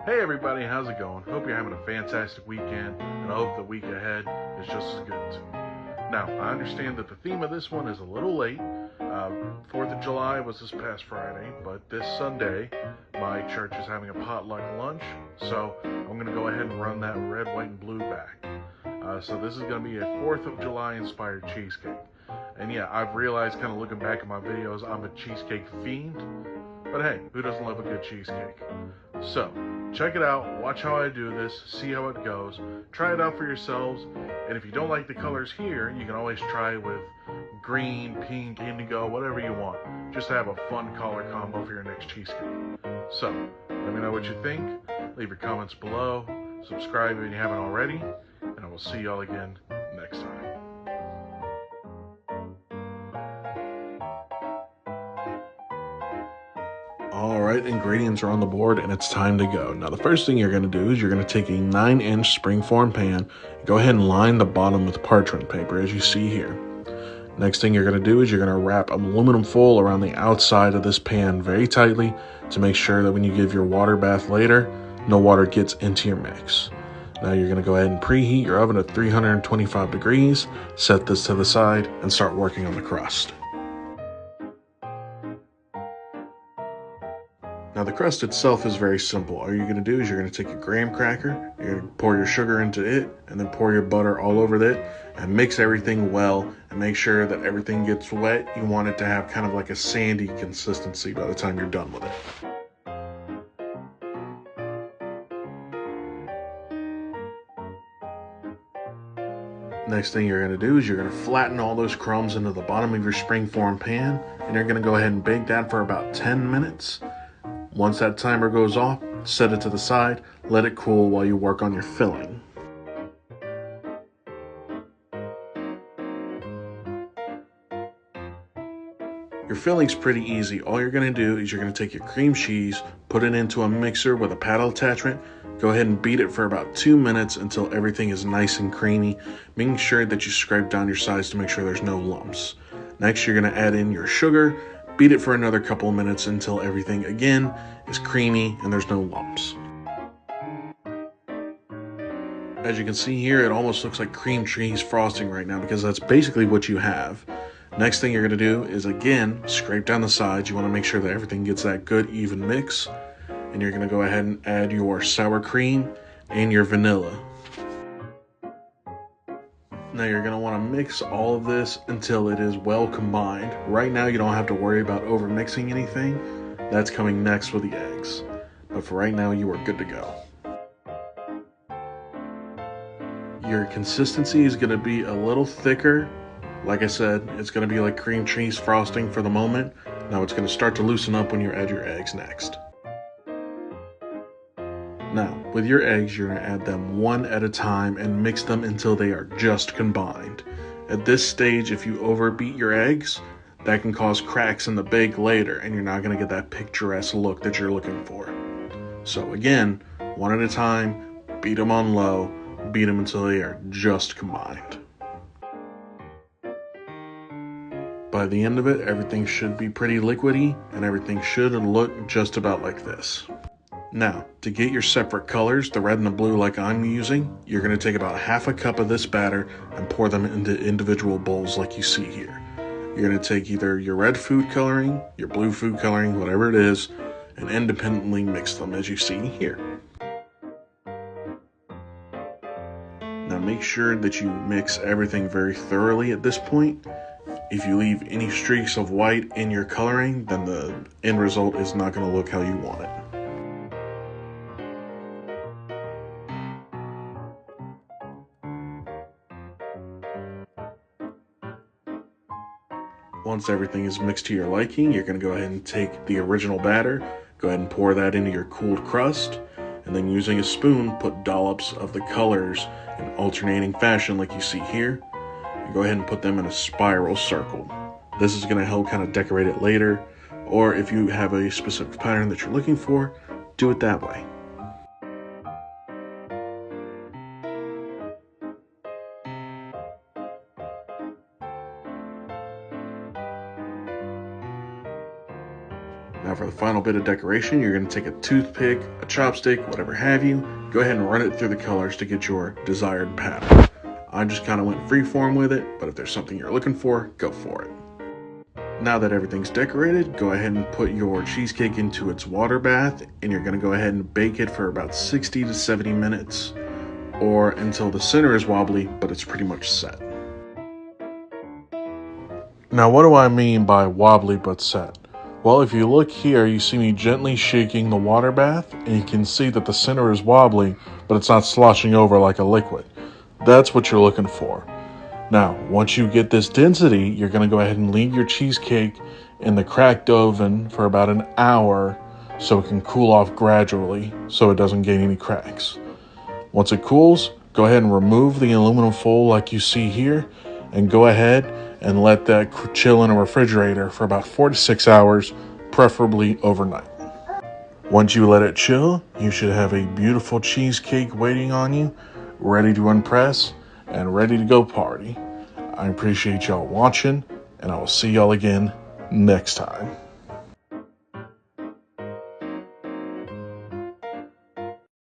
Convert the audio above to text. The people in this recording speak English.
Hey everybody, how's it going? Hope you're having a fantastic weekend, and I hope the week ahead is just as good too. Now, I understand that the theme of this one is a little late. 4th of July was this past Friday, but this Sunday, my church is having a potluck lunch, so I'm going to go ahead and run that red, white, and blue back. So this is going to be a 4th of July inspired cheesecake. And yeah, I've realized kind of looking back at my videos, I'm a cheesecake fiend. But hey, who doesn't love a good cheesecake? So, check it out, watch how I do this, see how it goes, try it out for yourselves, and if you don't like the colors here, you can always try with green, pink, indigo, whatever you want. Just have a fun color combo for your next cheesecake. So, let me know what you think, leave your comments below, subscribe if you haven't already, and I will see y'all again next time. Alright, ingredients are on the board and it's time to go. Now the first thing you're going to do is you're going to take a 9-inch springform pan, go ahead and line the bottom with parchment paper as you see here. Next thing you're going to do is you're going to wrap aluminum foil around the outside of this pan very tightly to make sure that when you give your water bath later, no water gets into your mix. Now you're going to go ahead and preheat your oven at 325 degrees, set this to the side, and start working on the crust. Now the crust itself is very simple. All you're going to do is you're going to take a graham cracker, you're going to pour your sugar into it, and then pour your butter all over it, and mix everything well, and make sure that everything gets wet. You want it to have kind of like a sandy consistency by the time you're done with it. Next thing you're going to do is you're going to flatten all those crumbs into the bottom of your springform pan, and you're going to go ahead and bake that for about 10 minutes. Once that timer goes off, set it to the side, let it cool while you work on your filling. Your filling's pretty easy. All you're going to do is you're going to take your cream cheese, put it into a mixer with a paddle attachment, go ahead and beat it for about 2 minutes until everything is nice and creamy, making sure that you scrape down your sides to make sure there's no lumps. Next, you're going to add in your sugar, beat it for another couple of minutes until everything again is creamy and there's no lumps. As you can see here, it almost looks like cream cheese frosting right now because that's basically what you have. Next thing you're going to do is again scrape down the sides. You want to make sure that everything gets that good even mix, and you're going to go ahead and add your sour cream and your vanilla. Now you're going to want to mix all of this until it is well combined. Right now you don't have to worry about over mixing anything. That's coming next with the eggs. But for right now you are good to go. Your consistency is going to be a little thicker. Like I said, it's going to be like cream cheese frosting for the moment. Now it's going to start to loosen up when you add your eggs next. Now, with your eggs, you're going to add them one at a time and mix them until they are just combined. At this stage, if you overbeat your eggs, that can cause cracks in the bake later, and you're not going to get that picturesque look that you're looking for. So again, one at a time, beat them on low, beat them until they are just combined. By the end of it, everything should be pretty liquidy, and everything should look just about like this. Now, to get your separate colors, the red and the blue like I'm using, you're going to take about half a cup of this batter and pour them into individual bowls like you see here. You're going to take either your red food coloring, your blue food coloring, whatever it is, and independently mix them as you see here. Now make sure that you mix everything very thoroughly at this point. If you leave any streaks of white in your coloring, then the end result is not going to look how you want it. Once everything is mixed to your liking, you're going to go ahead and take the original batter, go ahead and pour that into your cooled crust, and then using a spoon, put dollops of the colors in alternating fashion like you see here, and go ahead and put them in a spiral circle. This is going to help kind of decorate it later, or if you have a specific pattern that you're looking for, do it that way. Now for the final bit of decoration, you're going to take a toothpick, a chopstick, whatever have you. Go ahead and run it through the colors to get your desired pattern. I just kind of went freeform with it, but if there's something you're looking for, go for it. Now that everything's decorated, go ahead and put your cheesecake into its water bath, and you're going to go ahead and bake it for about 60 to 70 minutes, or until the center is wobbly, but it's pretty much set. Now, what do I mean by wobbly but set? Well, if you look here, you see me gently shaking the water bath, and you can see that the center is wobbly, but it's not sloshing over like a liquid. That's what you're looking for. Now, once you get this density, you're going to go ahead and leave your cheesecake in the cracked oven for about an hour so it can cool off gradually so it doesn't gain any cracks. Once it cools, go ahead and remove the aluminum foil like you see here, and go ahead and let that chill in a refrigerator for about 4 to 6 hours, preferably overnight. Once you let it chill, you should have a beautiful cheesecake waiting on you, ready to impress and ready to go party. I appreciate y'all watching, and I will see y'all again next time.